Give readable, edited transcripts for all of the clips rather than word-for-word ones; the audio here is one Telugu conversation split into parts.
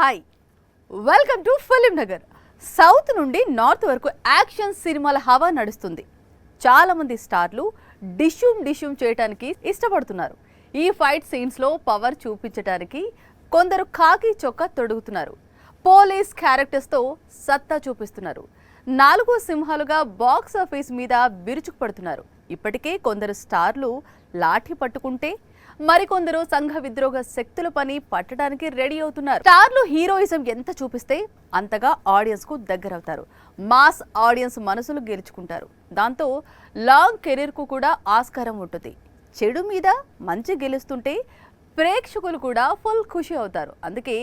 Hi welcome to film Nagar. South నుండి నార్త్ వరకు యాక్షన్ సినిమాల హవా నడుస్తుంది. చాలా మంది స్టార్లు డిష్యూమ్ చేయడానికి ఇష్టపడుతున్నారు. ఈ ఫైట్ సీన్స్ లో పవర్ చూపించడానికి కొందరు ఖాకీ చొక్కా తొడుగుతున్నారు. పోలీస్ క్యారెక్టర్స్ తో సత్తా చూపిస్తున్నారు. 4 సింహాలుగా బాక్స్ ఆఫీస్ మీద విరుచుకుపడుతున్నారు. ఇప్పటికే కొందరు స్టార్లు లాఠీ పట్టుకుంటే మరికొందరు సంఘ విద్రోహ శక్తుల పని పట్టడానికి రెడీ అవుతున్నారు. స్టార్లు హీరోయిజం ఎంత చూపిస్తే అంతగా ఆడియన్స్ కు దగ్గరవుతారు. మాస్ ఆడియన్స్ మనసులు గెలుచుకుంటారు. దాంతో లాంగ్ కెరీర్ కు కూడా ఆస్కారం ఉంటుంది. చెడు మీద మంచి గెలుస్తుంటే ప్రేక్షకులు కూడా ఫుల్ ఖుషి అవుతారు. అందుకే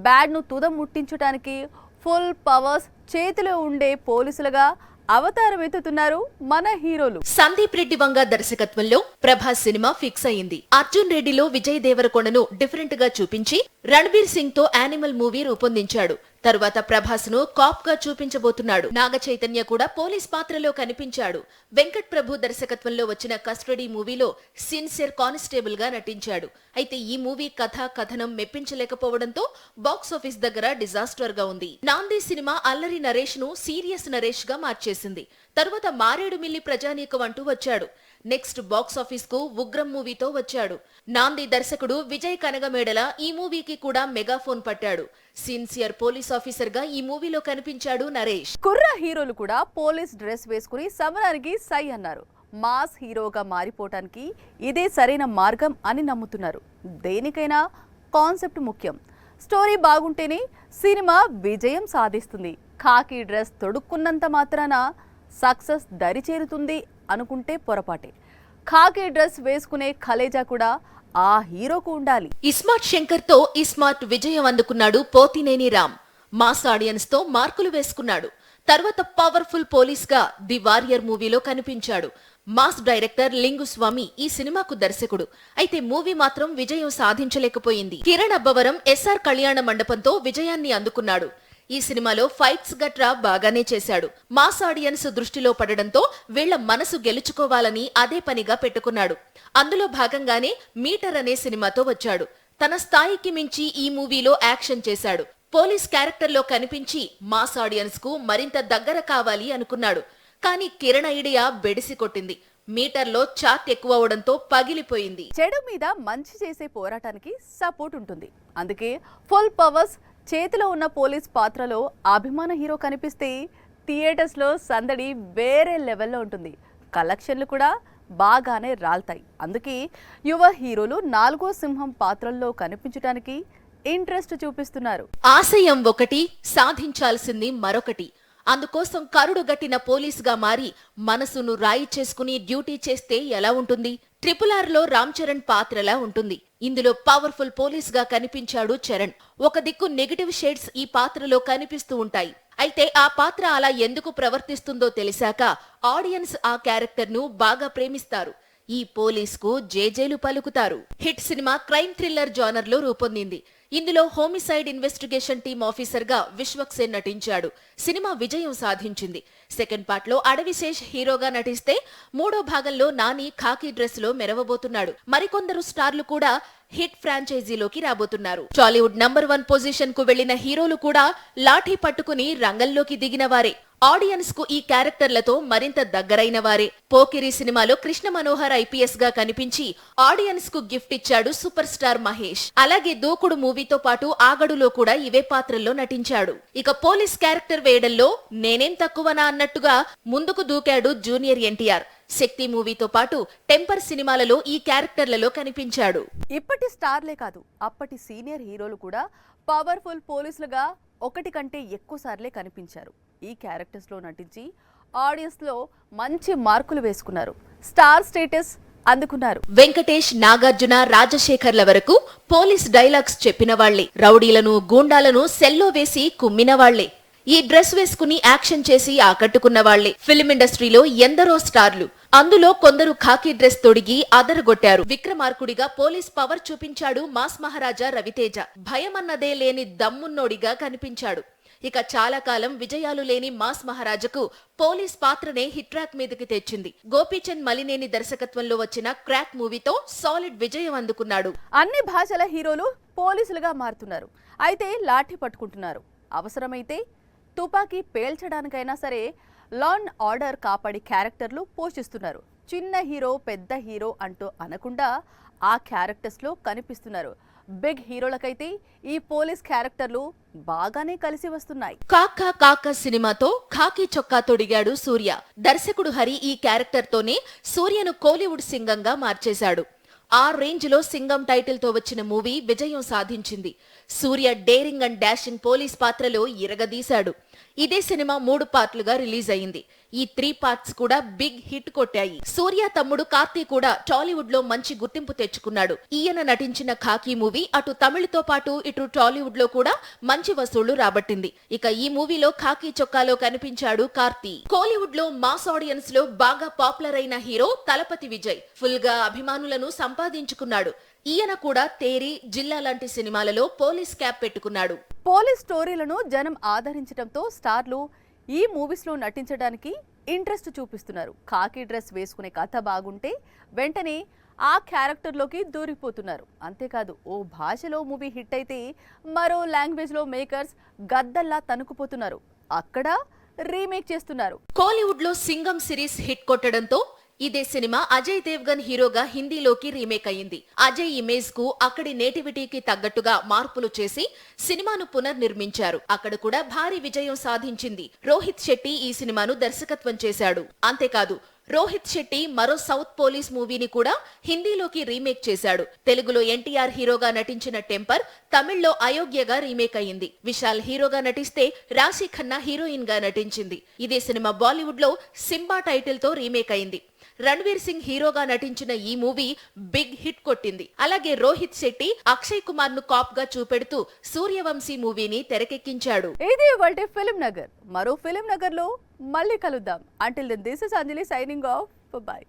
బ్యాడ్ ను తుదం ముట్టించడానికి ఫుల్ పవర్స్ చేతిలో ఉండే పోలీసులుగా అవతారం ఎత్తుతున్నారు మన హీరోలు. సందీప్ రెడ్డి వంగ దర్శకత్వంలో ప్రభాస్ సినిమా ఫిక్స్ అయింది. అర్జున్ రెడ్డిలో విజయ్ దేవరకొండను డిఫరెంట్ గా చూపించి రణబీర్ సింగ్ తో యానిమల్ మూవీ రూపొందించాడు. తరువాత ప్రభాస్ ను కాప్ గా చూపించబోతున్నాడు. నాగ చైతన్య కూడా పోలీస్ పాత్రలో కనిపించాడు. వెంకట్ ప్రభు దర్శకత్వంలో వచ్చిన కస్టడీ మూవీలో సిన్సియర్ కానిస్టేబుల్ గా నటించాడు. అయితే ఈ మూవీ కథనం మెప్పించలేకపోవడంతో బాక్సాఫీస్ దగ్గర డిజాస్టర్ గా ఉంది. నాంది సినిమా అల్లరి నరేష్ ను సీరియస్ నరేష్ గా మార్చేసింది. తరువాత మారేడుమిల్లి ప్రజానీకం అంటూ వచ్చాడు. నెక్స్ట్ బాక్సాఫీస్ కు ఉగ్రం మూవీతో వచ్చాడు. నాంది దర్శకుడు విజయ్ కనగమేడల ఈ మూవీకి కూడా మెగాఫోన్ పట్టాడు. సిన్సియర్ పోలీస్ ఆఫీసర్ గా ఈ మూవీలో కనిపించాడు నరేష్. కుర్ర హీరోలు కూడా పోలీస్ డ్రెస్ వేసుకుని సమరానికి సై అన్నారు. మాస్ హీరోగా మారిపోవటానికి ఇదే సరైన మార్గం అని నమ్ముతున్నారు. దేనికైనా కాన్సెప్ట్ ముఖ్యం. స్టోరీ బాగుంటేనే సినిమా విజయం సాధిస్తుంది. ఖాకీ డ్రెస్ తొడుక్కున్నంత మాత్రాన సక్సెస్ దరిచేరుతుంది అనుకుంటే పొరపాటే. ఖాకీ డ్రెస్ వేసుకునే కలేజా కూడా ఆ హీరోకు ఉండాలి. ఇస్మార్ట్ శంకర్ తో ఇస్మార్ట్ విజయం అందుకున్నాడు పోతినేని రామ్. మాస్ ఆడియన్స్ తో మార్కులు వేసుకున్నాడు. తర్వాత పవర్ఫుల్ పోలీస్ గా ది వారియర్ మూవీలో కనిపించాడు. మాస్ డైరెక్టర్ లింగుస్వామి ఈ సినిమాకు దర్శకుడు. అయితే మూవీ మాత్రం విజయం సాధించలేకపోయింది. కిరణ్ అబ్బవరం ఎస్ఆర్ కళ్యాణ మండపంతో విజయాన్ని అందుకున్నాడు. ఈ సినిమాలో ఫైట్స్ గట్రా బాగానే చేశాడు. మాస్ ఆడియన్స్ దృష్టిలో పడడంతో వీళ్ల మనసు గెలుచుకోవాలని అదే పనిగా పెట్టుకున్నాడు. అందులో భాగంగానే మీటర్ అనే సినిమాతో వచ్చాడు. తన స్థాయికి మించి ఈ మూవీలో యాక్షన్ చేశాడు. పోలీస్ క్యారెక్టర్లో కనిపించి మాస్ ఆడియన్స్ కు మరింత దగ్గర కావాలి అనుకున్నాడు. కానీ కిరణ్ ఐడియా బెడిసి కొట్టింది. మీటర్లో చార్ట్ ఎక్కువ అవడంతో పగిలిపోయింది. చెడు మీద మంచి చేసే పోరాటానికి సపోర్ట్ ఉంటుంది. అందుకే ఫుల్ పవర్స్ చేతిలో ఉన్న పోలీస్ పాత్రలో అభిమాన హీరో కనిపిస్తే థియేటర్స్ లో సందడి వేరే లెవెల్లో ఉంటుంది. కలెక్షన్లు కూడా బాగానే రాల్తాయి. అందుకే యువ హీరోలు 4వ సింహం పాత్రల్లో కనిపించడానికి ఇంట్రెస్ట్ చూపిస్తున్నారు. ఆశయం ఒకటి, సాధించాల్సింది మరొకటి. అందుకోసం కరుడు గట్టిన పోలీసుగా మారి మనసును రాయి చేసుకుని డ్యూటీ చేస్తే ఎలా ఉంటుంది? RRR లో రామ్ చరణ్ పాత్రలా ఉంటుంది. ఇందులో పవర్ఫుల్ పోలీస్ గా కనిపించాడు చరణ్. ఒక దిక్కు నెగటివ్ షేడ్స్ ఈ పాత్రలో కనిపిస్తూ ఉంటాయి. అయితే ఆ పాత్ర అలా ఎందుకు ప్రవర్తిస్తుందో తెలిసాక ఆడియన్స్ ఆ క్యారెక్టర్ ను బాగా ప్రేమిస్తారు. ఈ పోలీస్ కు జేజేలు పలుకుతారు. Hit cinema crime thriller genre లో రూపొందింది. ఇందులో హోమిసైడ్ ఇన్వెస్టిగేషన్ టీమ్ ఆఫీసర్ గా విశ్వక్సేన్ నటించాడు. సినిమా విజయం సాధించింది. సెకండ్ పార్ట్ లో అడవిశేష్ హీరోగా నటిస్తే 3వ భాగంలో నాని ఖాకీ డ్రెస్ లో మెరవబోతున్నాడు. మరికొందరు స్టార్లు కూడా హిట్ ఫ్రాంచైజీలోకి రాబోతున్నారు. టాలీవుడ్ నంబర్ 1 పొజిషన్ కు వెళ్లిన హీరోలు కూడా లాఠీ పట్టుకుని రంగంలోకి దిగిన వారే. ఆడియన్స్ కు ఈ క్యారెక్టర్లతో మరింత దగ్గరైన వారే. పోకిరి సినిమాలో కృష్ణ మనోహర్ ఐపీఎస్ గా కనిపించి ఆడియన్స్ కు గిఫ్ట్ ఇచ్చాడు సూపర్ స్టార్ మహేష్. అలాగే దూకుడు మూవీతో పాటు ఆగడులో కూడా ఇవే పాత్రల్లో నటించాడు. ఇక పోలీస్ క్యారెక్టర్ వేయడంలో నేనేం తక్కువనా అన్నట్టుగా ముందుకు దూకాడు జూనియర్ ఎన్టీఆర్. శక్తి మూవీతో పాటు టెంపర్ సినిమాలలో ఈ క్యారెక్టర్లలో కనిపించాడు. ఇప్పటి స్టార్లే కాదు, అప్పటి సీనియర్ హీరోలు కూడా పవర్ఫుల్ పోలీసులుగా ఒకటి కంటే ఎక్కువ సార్లే కనిపించారు. ఈ క్యారెక్టర్స్ లో నటించి ఆడియన్స్ లో మంచి మార్కులు వేసుకున్నారు. స్టార్ స్టేటస్ అందుకున్నారు. వెంకటేష్, నాగార్జున, రాజశేఖర్ల వరకు పోలీస్ డైలాగ్స్ చెప్పిన వాళ్లే. రౌడీలను, గూండాలను సెల్లో వేసి కుమ్మిన వాళ్లే. ఈ డ్రెస్ వేసుకుని యాక్షన్ చేసి ఆకట్టుకున్న వాళ్లే. ఫిల్మ్ ఇండస్ట్రీలో ఎందరో స్టార్లు. అందులో కొందరు ఖాకీ డ్రెస్ తొడిగి అదరగొట్టారు. విక్రమార్కుడిగా పోలీస్ పవర్ చూపించాడు మాస్ మహారాజా రవితేజ. భయమన్నదే లేని దమ్మున్నోడిగా కనిపించాడు. ఇక చాలా కాలం విజయాలు లేని మాస్ మహారాజకు పోలీస్ పాత్రనే హిట్ ట్రాక్ మీదకి తెచ్చింది. గోపీచంద్ మలినేని దర్శకత్వంలో వచ్చిన క్రాక్ మూవీతో సాలిడ్ విజయం అందుకున్నాడు. అన్ని భాషల హీరోలు పోలీసులుగా మారుతున్నారు. అయితే లాఠీ పట్టుకుంటున్నారు. అవసరమైతే తుపాకీ పేల్చడానికైనా సరే లా అండ్ ఆర్డర్ కాపాడి క్యారెక్టర్లు పోషిస్తున్నారు. చిన్న హీరో పెద్ద హీరో అంటూ అనకుండా ఆ క్యారెక్టర్స్లో కనిపిస్తున్నారు. బిగ్ హీరోలకైతే ఈ పోలీస్ క్యారెక్టర్లు బాగానే కలిసి వస్తున్నాయి. కాకా కాకా సినిమాతో ఖాకీ చొక్కా తొడిగాడు సూర్య. దర్శకుడు హరి ఈ క్యారెక్టర్ తోనే సూర్యను కోలీవుడ్ సింగంగా మార్చేశాడు. ఆ రేంజ్ లో సింగం టైటిల్ తో వచ్చిన మూవీ విజయం సాధించింది. సూర్య డేరింగ్ అండ్ డాషింగ్ పోలీస్ పాత్రలో ఇరగదీశాడు. ఇదే సినిమా 3 పార్ట్లుగా రిలీజ్ అయింది. ఈ 3 పార్ట్స్ కూడా బిగ్ హిట్ కొట్టాయి. సూర్య తమ్ముడు కార్తీ కూడా టాలీవుడ్ లో మంచి గుర్తింపు తెచ్చుకున్నాడు. ఈయన నటించిన ఖాకీ మూవీ అటు తమిళతో పాటు ఇటు టాలీవుడ్ లో కూడా మంచి వసూళ్లు రాబట్టింది. ఇక ఈ మూవీలో ఖాకీ చొక్కాలో కనిపించాడు కార్తీ. కోలీవుడ్ లో మాస్ ఆడియన్స్ లో బాగా పాపులర్ అయిన హీరో తలపతి విజయ్ ఫుల్ గా అభిమానులను సంపాదించుకున్నాడు. ఈయన కూడా తేరి, జిల్లా లాంటి సినిమాలలో పోలీస్ క్యాప్ పెట్టుకున్నాడు. పోలీస్ స్టోరీలను జనం ఆదరించడంతో స్టార్లు ఈ మూవీస్లో నటించడానికి ఇంట్రెస్ట్ చూపిస్తున్నారు. ఖాకీ డ్రెస్ వేసుకునే కథ బాగుంటే వెంటనే ఆ క్యారెక్టర్లోకి దూరిపోతున్నారు. అంతేకాదు ఓ భాషలో మూవీ హిట్ అయితే మరో లాంగ్వేజ్లో మేకర్స్ గద్దల్లా తనుకుపోతున్నారు. అక్కడ రీమేక్ చేస్తున్నారు. కోలీవుడ్ లో సింగం సిరీస్ హిట్ కొట్టడంతో ఇదే సినిమా అజయ్ దేవ్గన్ హీరోగా హిందీలోకి రీమేక్ అయింది. అజయ్ ఇమేజ్ కు అక్కడి నేటివిటీకి తగ్గట్టుగా మార్పులు చేసి సినిమాను పునర్నిర్మించారు. అక్కడ కూడా భారీ విజయం సాధించింది. రోహిత్ శెట్టి ఈ సినిమాను దర్శకత్వం చేశాడు. అంతేకాదు రోహిత్ శెట్టి మరో సౌత్ పోలీస్ మూవీని కూడా హిందీలోకి రీమేక్ చేశాడు. తెలుగులో ఎన్టీఆర్ హీరోగా నటించిన టెంపర్ తమిళ్లో అయోగ్యగా రీమేక్ అయింది. విశాల్ హీరోగా నటిస్తే రాశి ఖన్నా హీరోయిన్ గా నటించింది. ఇదే సినిమా బాలీవుడ్ లో సింబా టైటిల్ తో రీమేక్ అయింది. రణ్వీర్ సింగ్ హీరోగా నటించిన ఈ మూవీ బిగ్ హిట్ కొట్టింది. అలాగే రోహిత్ శెట్టి అక్షయ్ కుమార్ ను కాప్ గా చూపెడుతూ సూర్యవంశీ మూవీని తెరకెక్కించాడు. ఇది ఇవాల్టి ఫిలిం నగర్. మరో ఫిలిం నగర్ లో మళ్ళీ కలుద్దాం. Until then this is Anjali signing off. By.